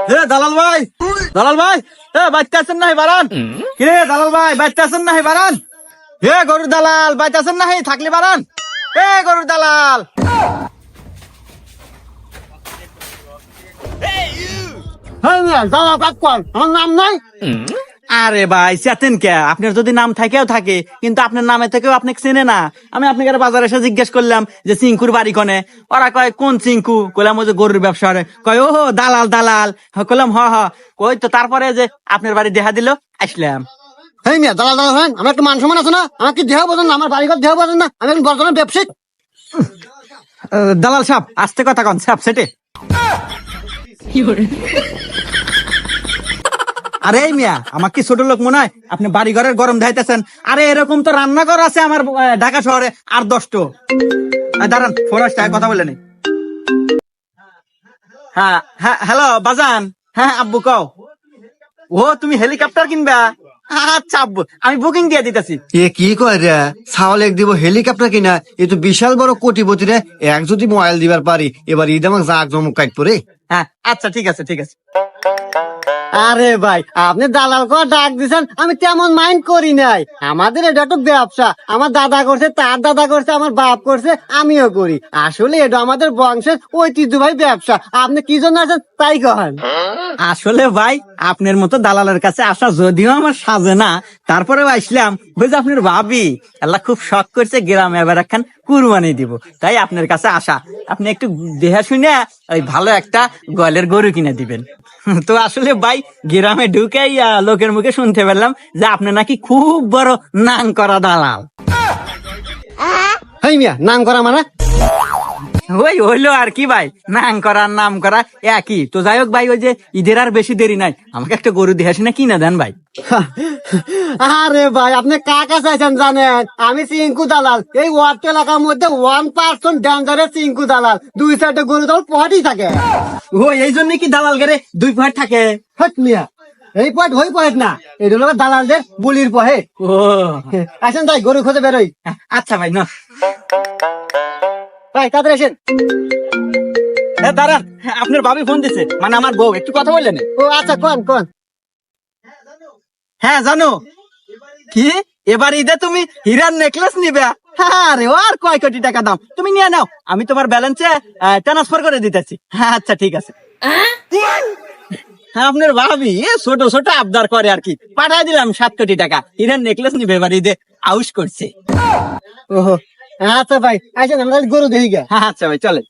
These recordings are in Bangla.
দালাল ভাই, দালাল ভাই, বাচ্চা আছেন নাহি বারান? কিরে দালাল ভাই, বাচ্চা আছেন নাহি বারান? গরুর দালাল, বাচ্চা আছেন নাহি? থাকলে বারান। গরুর দালাল। আমার নাম নাই। আরে ভাই চেতেন কে? আপনার যদি নাম থাকেও থাকে, কিন্তু আপনার নামে থেকেও আপনাকে চেনে না। আমি আপনাকে বাজারে এসে জিজ্ঞেস করলাম যে চিঙ্কুর বাড়ি কোনে। ওরা কয় কোন চিঙ্কু? কইলাম ওই যে গরুর ব্যবসা করে। কয় ও দালাল দালাল। কইলাম হ হ। কই তো তারপরে যে আপনার বাড়ি দেখা দিল, আসলাম। হেই মিয়া, দালাল দালাল হয়, আমার একটা মান সম্মান আছে না? আমার কি দেহ বোঝেন না? আমার বাড়িঘর দেহ বোঝেন না? আমি এখন বর্তমানে ব্যবসায়িক। দালাল সাহেব আস্তে কথা কন, সাহেব সেটে। আরে মিয়া, আমার কি ছোট লোক মনে হয়? আপনি বাড়ি ঘরের গরম ধাইতেছেন। আরে এরকম তো রান্নাঘর আছে আমার ঢাকা শহরে আর 10টো। দাঁড়ান, ফোন আসছে, কথা বলে নেই। হ্যাঁ হ্যাঁ, হ্যালো বাজান। হ্যাঁ আব্বু কও। ও তুমি হেলিকপ্টার কিনবা? আচ্ছা আব্বু, আমি বুকিং দিয়ে দিতেছি। এ কি কয় রে? ছাওয়াল এক দিব হেলিকপ্টার কিনা? এ তো বিশাল বড় কোটিপতি রে। এক যদি মোবাইল দিবার পারি, এবার ঈদ আমাকে জাক জমক কাট পরে। হ্যাঁ আচ্ছা ঠিক আছে ঠিক আছে। আরে ভাই, আপনি দালাল করে ডাক দিছেন, আমি তেমন মাইন্ড করি নাই। আমাদের এটা তো ব্যবসা। আমার দাদা করছে, তার দাদা করছে, আমার বাপ করছে, আমিও করি। আসলে এটা আমাদের বংশের ঐতিহ্যবাহী ব্যবসা। আপনি কি জন্য আছেন তাই কহেন। আসলে ভাই আপনার মতো দালালের কাছে আসা যদিও আমার সাজে না, তারপরেও আসলাম। বুঝে আপনার ভাবি আল্লাহ খুব শখ করছে গ্রামে এবার একখান কুরবানি দিব, তাই আপনার কাছে আসা। আপনি একটু দেহা শুনে ওই ভালো একটা গোয়ালের গরু কিনে দিবেন। তো আসলে ভাই গ্রামে ঢুকেই লোকের মুখে শুনতে পেলাম যে আপনি নাকি খুব বড় নাং করা দালাল। হেই মিয়া, নাম করা মানে? ওই হইলো আর কি ভাই, নাম করা নাম করা একই তো। যাই হোক ভাই, ওই যে ঈদের আর বেশি দেরি নাই, আমাকে একটা গরু দিয়ে আসি না কিনা দেন ভাই। আরে ভাই, আপনি কাকা চাইছেন জানেন? আমি চিঙ্কু দালাল। এই ওয়ার্ড এলাকার মধ্যে 1% ডেঞ্জারের চিঙ্কু দালাল। 2-4টে গরু দল পহাটি থাকে। ও এই জন্য কি দালাল গেরে 2 পয়েন্ট থাকে? হট মিয়া, এই পয়েন্ট ওই পয়েন্ট না, এটা হলো দালালদের বুলির পহে। ও আসেন তাই গরু খোঁজে বেরোই। আচ্ছা ভাই না ভাই তাদের আসেন। দাঁড়ান, আপনার ভাবি ফোন দিছে, মানে আমার বউ, একটু কথা বললেন। ও আচ্ছা, কোন কোন। হ্যাঁ জানো কি, এবার ঈদে তুমি হীরার নেকলেস নিবে? আরে ও আর কয় কোটি টাকা দাম, তুমি নিয়ে নাও, আমি তোমার ব্যালেন্সে ট্রান্সফার করে দিতেছি। হ্যাঁ আচ্ছা ঠিক আছে। হ্যাঁ আপনার ভাবি ছোট ছোট আবদার করে আর কি, পাঠাই দিলাম 7 কোটি টাকা। হীরার নেকলেস নিবে এবার ঈদে, আউশ করছে। ওহো আচ্ছা ভাই, আসেন আমরা গরু দেখি গা। হ্যাঁ আচ্ছা ভাই চলে।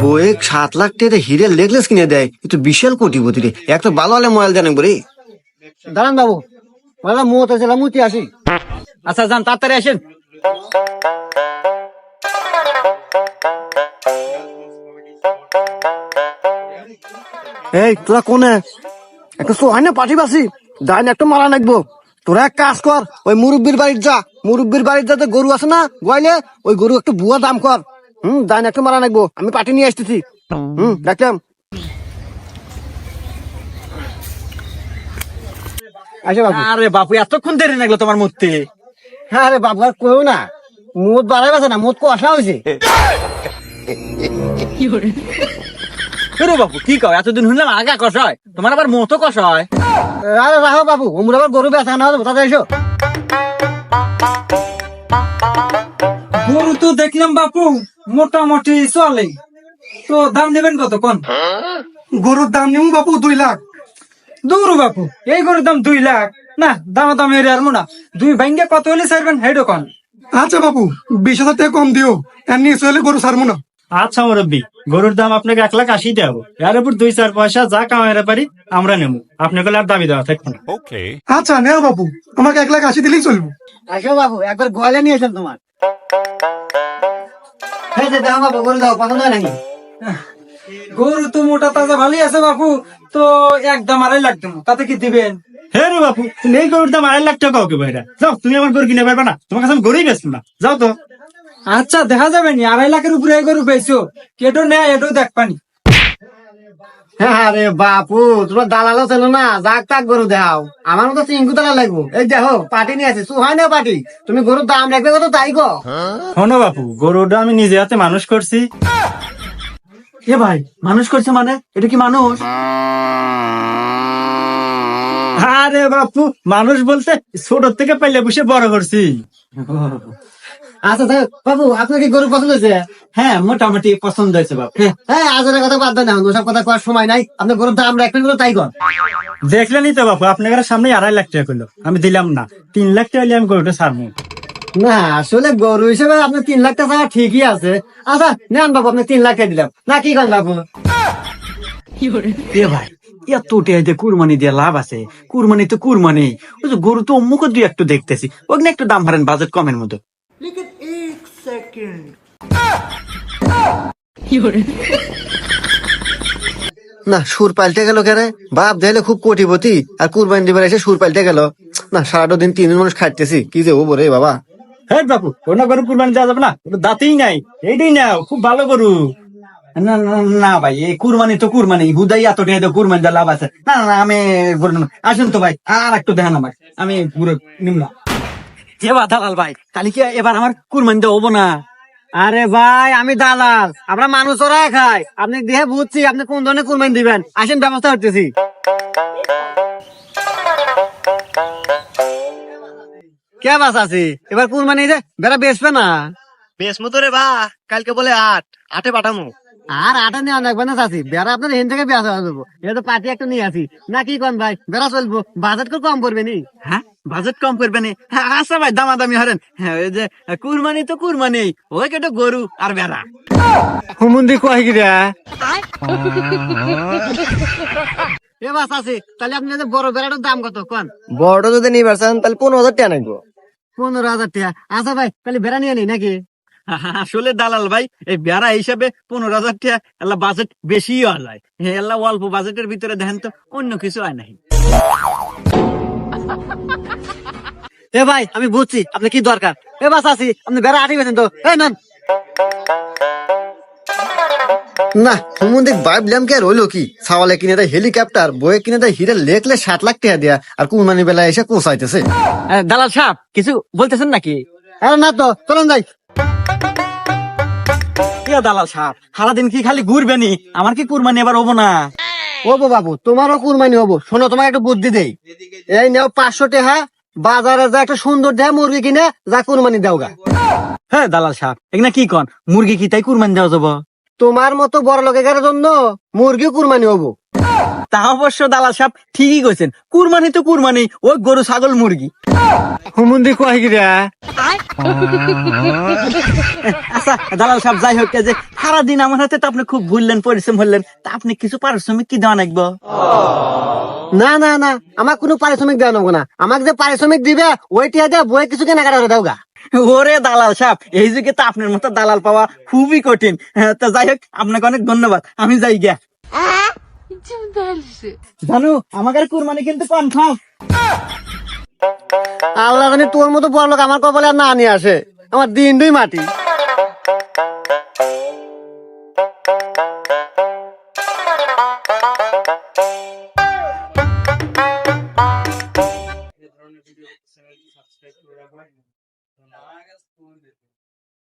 বয়ে 7 লাখ টাকা হিরের নেকলেস কিনে দেয়, এ তো বিশাল কোটিপতি রে। এক তো ভালো হলে মোবাইল জানেন বলে। দাঁড়ান বাবু, বললাম মুহূর্তে ছিলাম, মুতি আসি। আচ্ছা যান, তাড়াতাড়ি আসেন। এই তোরা কোনে? একটা সোহাই না পাঠি বাসি, ডাইন একটা মারা নাকবো। তোরা এক কাজ কর, ওই মুরব্বীর বাড়ির যা। মুরব্বীর বাড়ির যাতে গরু আছে না গোয়ালে, ওই গরু একটু বুয়া দাম কর। ডাইন একটা মারা নাকবো, আমি পাঠি নিয়ে আসতেছি। দেখলাম আচ্ছা বাবু। আরে বাপু এতক্ষণ দেরি লাগলো তোমার মূর্তি? হ্যাঁ রে বাবু, আর কেউ না, মুদ বাড়াই বাসে না, মুদ কষা হয়েছে। বাপু কি কও, এতদিন শুনলাম আগা কষা হয়, তোমার আবার মতো কষা হয়? আরে রাখো বাবু, ওমরা আবার গরু বেচা না হবে, তাতে এসো। গরু তো দেখলাম বাপু মোটামুটি চলে, তো দাম নেবেন কত কোন? গরুর দাম নিম বাবু 2 লাখ। দূর বাপু, এই গরুর দাম 2 লাখ? না, দাম দাম এর আর মোনা 2 ভাঙ্গে কত হলে ছাড়বেন হেডো কোন? আচ্ছা বাবু, 20,000 টাকা কম দিও, এর নিয়ে চলে গরু ছাড়বো না। আচ্ছা মুরব্বী, গরুর দাম আপনাকে 1,80,000 দেবো, এর উপর 2-4 পয়সা যা কামাইতে পারি আমরা নেবো, আপনাকে আর দাবি দেওয়া থাকবো না। আচ্ছা নেও বাবু, আমাকে 1,80,000 দিলেই চলবো। আসো বাবু, একবার গোয়ালে নিয়ে এসেন তোমার। এই যে দাও বাবু, গরু দাও, পছন্দ হয় নাকি? গরু তো মোটা তাজা ভালোই আছে বাপু, তো একদম 2.5 লাখ দেবো, তাতে কি দিবেন? হ্যাঁ রে বাপু, তুমি এই গরুর দাম 2.5 লাখ টাকা ওকে বাইরা যাও, তুমি আমার গরু কিনে পারবে না, তোমার কাছে আমি গরুই বেচবো না, যাও তো। আচ্ছা দেখা যাবে নি, 2.5 লাখের উপরে এই গরু পেয়েছো, কেটো নেয় এটাও দেখ পানি। হ্যাঁ রে বাপু, তোমার দালালও ছিল না, যাক তাক গরু দাও। আমার মতো চিঙ্কু দালাল লাগবো। এই দেখো পাটি নিয়ে আছে, সুহাই না পাটি। তুমি গরুর দাম রাখবে কত তাই গো। শোনো বাপু, গরুটা আমি নিজে হাতে মানুষ করছি, এ ভাই মানুষ করছে মানে এটা কি মানুষ? আরে বাপু, মানুষ বলতে ছোট থেকে পাইলে বসে বড় করছি। আচ্ছা তাই বাবু আপনার কি গরু পছন্দ হয়েছে? হ্যাঁ মোটামুটি পছন্দ হয়েছে বাপ। হ্যাঁ আজের কথা বাদ দেন, ওসব কথা করার সময় নাই। আপনার গরুর দাম রাখবেন বলে তাই কর। দেখলেনই তো বাপু, আপনার সামনে 2.5 লাখ টাকা করলো, আমি দিলাম না। 3 লাখ টাকা হলে আমি গরুটা ছাড়বো। না আসলে গরু হিসেবে আপনার 3 লাখ টাকা ঠিকই আছে। আচ্ছা নেন বাবু, আপনি 3 লাখ টাকা দিলাম না, কি করেন বাবু? এ ভাই এত টেহাইতে কুরবানি দিয়ে লাভ আছে? কুরবানি তো কুরবানি, ওই যে গরু তো অমুক দুই একটু দেখতেছি, ওখানে একটু দাম হারেন বাজেট কমের মতো। না সুর পাল্টে গেল কেন? বাপ দেখলে খুব কোটিপতি, আর কুরবানি দিবার এসে সুর পাল্টে গেল। না সারাটা দিন 3 মানুষ খাইতেছি, কি যে ও বলে বাবা। হ্যাঁ বাপু, কোনো গরু কুরবানি দেওয়া যাবে না, ওটা দাঁতেই নাই। এইটাই নাও, খুব ভালো গরু। না না না ভাই, এই কুরবানি তো কুরবানি, হুদাই এত টেহাইতে কুরবানি দিয়ে লাভ আছে? না না না, আমি গরু নেব না। আসুন তো ভাই, আর একটু দেখেন আমাকে, আমি পুরো নিম না। এবার দালাল ভাই, তাহলে কি এবার আমার কুরবানি দেওয়া হবো না? আরে ভাই আমি দালাল, আমরা মানুষ ওরাই খাই। আপনি দেখে বুঝছি আপনি কোন ধরনের কুরবানি দিবেন, আসেন ব্যবস্থা করতেছি। কে বাস আছি এবার কুরবানি যে বেড়া বেচবে না? বেশ মতো রে বা, কালকে বলে 8 পাঠামো। আর আটা নিয়ে রাখবেন না চাষি, বেড়া আপনার এখান থেকে বেচা দেবো। এটা তো পার্টি একটা নিয়ে আসি না, কি কন ভাই? বেড়া চলবো, বাজেট করে কম পড়বে নি? হ্যাঁ বাজেট কম করবে না? হ্যাঁ, আচ্ছা ভাই দামাদামি হরেন। হ্যাঁ ওই যে কুরবানি তো কুরবানি, ওই কেটে গরু আর বেড়া। হুমুন্দি কয় কি রে? এ বাস আছে, তাহলে আপনি যে বড় বেড়াটার দাম কত কন? বড়টা যদি নিয়ে পারছেন তাহলে 15,000 টাকা নাকবো। 15,000 টাকা। আচ্ছা ভাই তাহলে বেড়া নিয়ে নি নাকি? আসলে দালাল ভাই, এই বেড়া হিসাবে 15,000 টাকা এলা বাজেট বেশি হয়, এলা অল্প বাজেটের ভিতরে দেখেন তো অন্য কিছু হয় নাই। এ ভাই আমি বুঝছি আপনি কি দরকার। এ বাস আছি, আপনি বেড়া আটি বেছেন তো, এই নেন। না হুমুন্দিক ভাবলাম কি আর হইলো কি, সাওয়ালে কিনে দেয় হেলিকপ্টার, বয়ে কিনে দেয় হীরা লেখলে 7 লাখ টাকা দেয়া, আর কুরবানি বেলা এসে কোসাইতেছে। দালাল সাহেব কিছু বলতেছেন নাকি? আরে না তো, চলুন যাই। দালাল সাহেব সারাদিন কি খালি ঘুরবেনি? আমার কি কুরবানি এবার হবো না? ও বাবু তোমারও কুরবানি হবো, শোনো তোমাকে একটা বুদ্ধি দেই। এই নেও 500 টাকা, বাজারে যা একটা সুন্দর দেহ মুরগি কিনে যা কুরবানি দাও গা। হ্যাঁ দালাল সাহেব এখানে কি কন, মুরগি কি তাই কুরবানি দেওয়া যাবো? তোমার মতো বড় লোকের জন্য মুরগিও কুরবানি হবো। তা অবশ্য দালাল সাহেব ঠিকই কইছেন, কুরবানি তো কুরবানি, ওই গরু ছাগল মুরগি। হুমুন্দি কয় কি রে? আচ্ছা দালাল সাহেব যাই হোক, এই যে সারাদিন আমার হাতে তো আপনি খুব ঘুরলেন, পরিশ্রম হলেন, তা আপনি কিছু পারিশ্রমিক কি দেওয়া লাগবো? না না না, আমার কোনো পারিশ্রমিক দেওয়া নেবো না। আমাকে যে পারিশ্রমিক দিবে ওইটা দিয়ে বই কিছু কেনাকাটা করে দাও গা। ওরে দালাল সাহেব, এই যুগে তো আপনার মতো দালাল পাওয়া খুবই কঠিন। তো যাই হোক আপনাকে অনেক ধন্যবাদ, আমি যাই গিয়া। Идем дальше. জানো আমাদের কুরবানি কিন্তু কনফার্ম। আল্লাহ জানি তোর মতো বড় লোক আমার কপালে আর না নিয়ে আসে, আমার দিন দুই মাটি।